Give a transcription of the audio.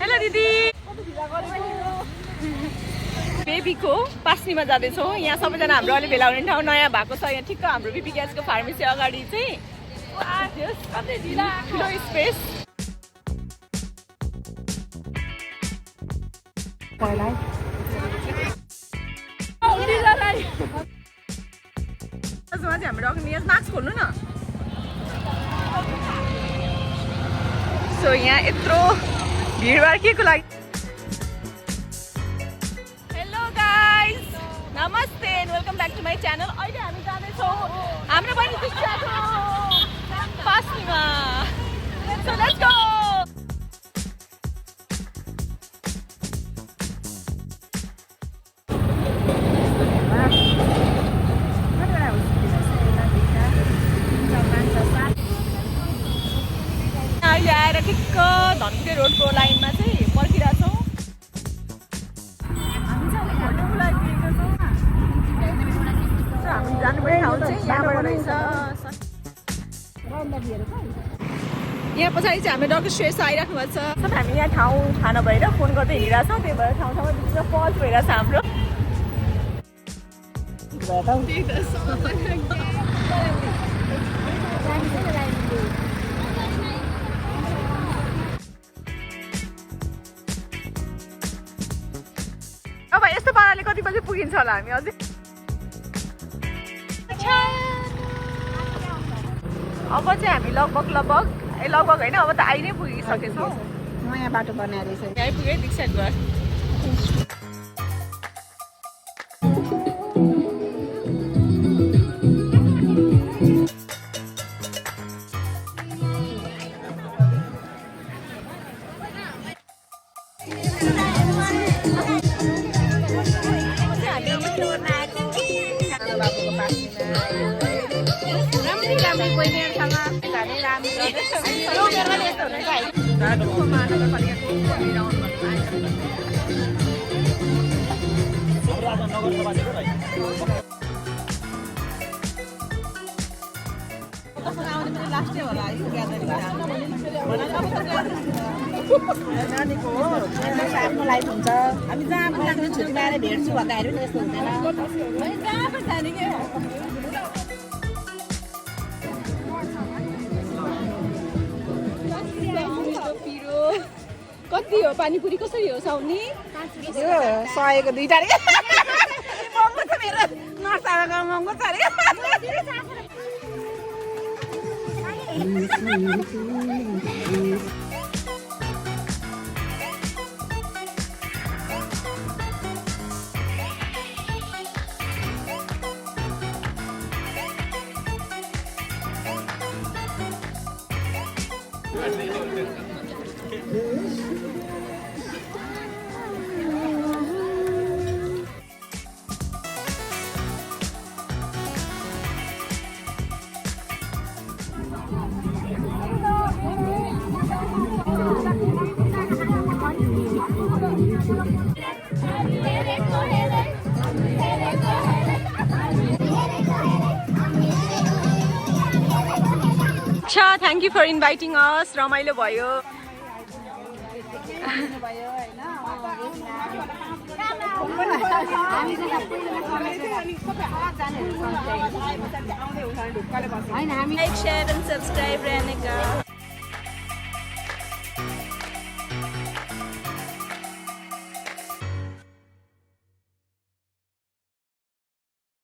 Hello दिदी बेबीको पास्नीमा जाँदैछौँ यहाँ सबैजना हाम्रो अलि भेला हुने ठाउँ नयाँ भएको छ यहाँ ठिक्क हाम्रो बिपी ग्यासको फार्मेसी अगाडि चाहिँ ठुलो स्पेस हाम्रो अग्नियास मास्क खोल्नु न सो यहाँ यत्रो भिडभाड के को लागि हेलो गाइज नमस्ते and welcome back to my channel अहिले हामी जाँदैछौँ हाम्रो बहिनी टिस्टाको पास्नीमा सो लेट्स गो अहिले आएर ठिक्क धनकुटे रोडको लाइनमा चाहिँ पर्खिरहेछौँ हामी जानुपर्ने ठाउँ चाहिँ यहाँबाट रहेछ यहाँ पछाडि चाहिँ हाम्रो डाक्टर श्रेष्ठ आइराख्नु भएको छ सब हामी यहाँ ठाउँ थाहा नभएर फोन गर्दै हिँडिरहेछौँ त्यही भएर ठाउँ ठाउँमा बिचमा पज भइरहेछ हाम्रो अब यस्तो पाराले कति बजी पुगिन्छ होला हामी अझै अब चाहिँ हामी लगभग होइन अब त आइ नै पुगिसकेछौँ नयाँ बाटो बनाएर यहीँ पुगेँ दीक्षा घर नानीको हो आफ्नो लाइफ हुन्छ हामी जहाँ पनि छुट्टीमा आएर भेट्छु भन्दाखेरि पनि यस्तो हुँदैन जहाँ पनि जाने के कति हो पानीपुरी कसरी हो साउनी यो 100 को 2 टा महँगो छ मेरो नर्सामा महँगो छ अरे Thank you for inviting us. रमाइलो भयो like, share and subscribe Renika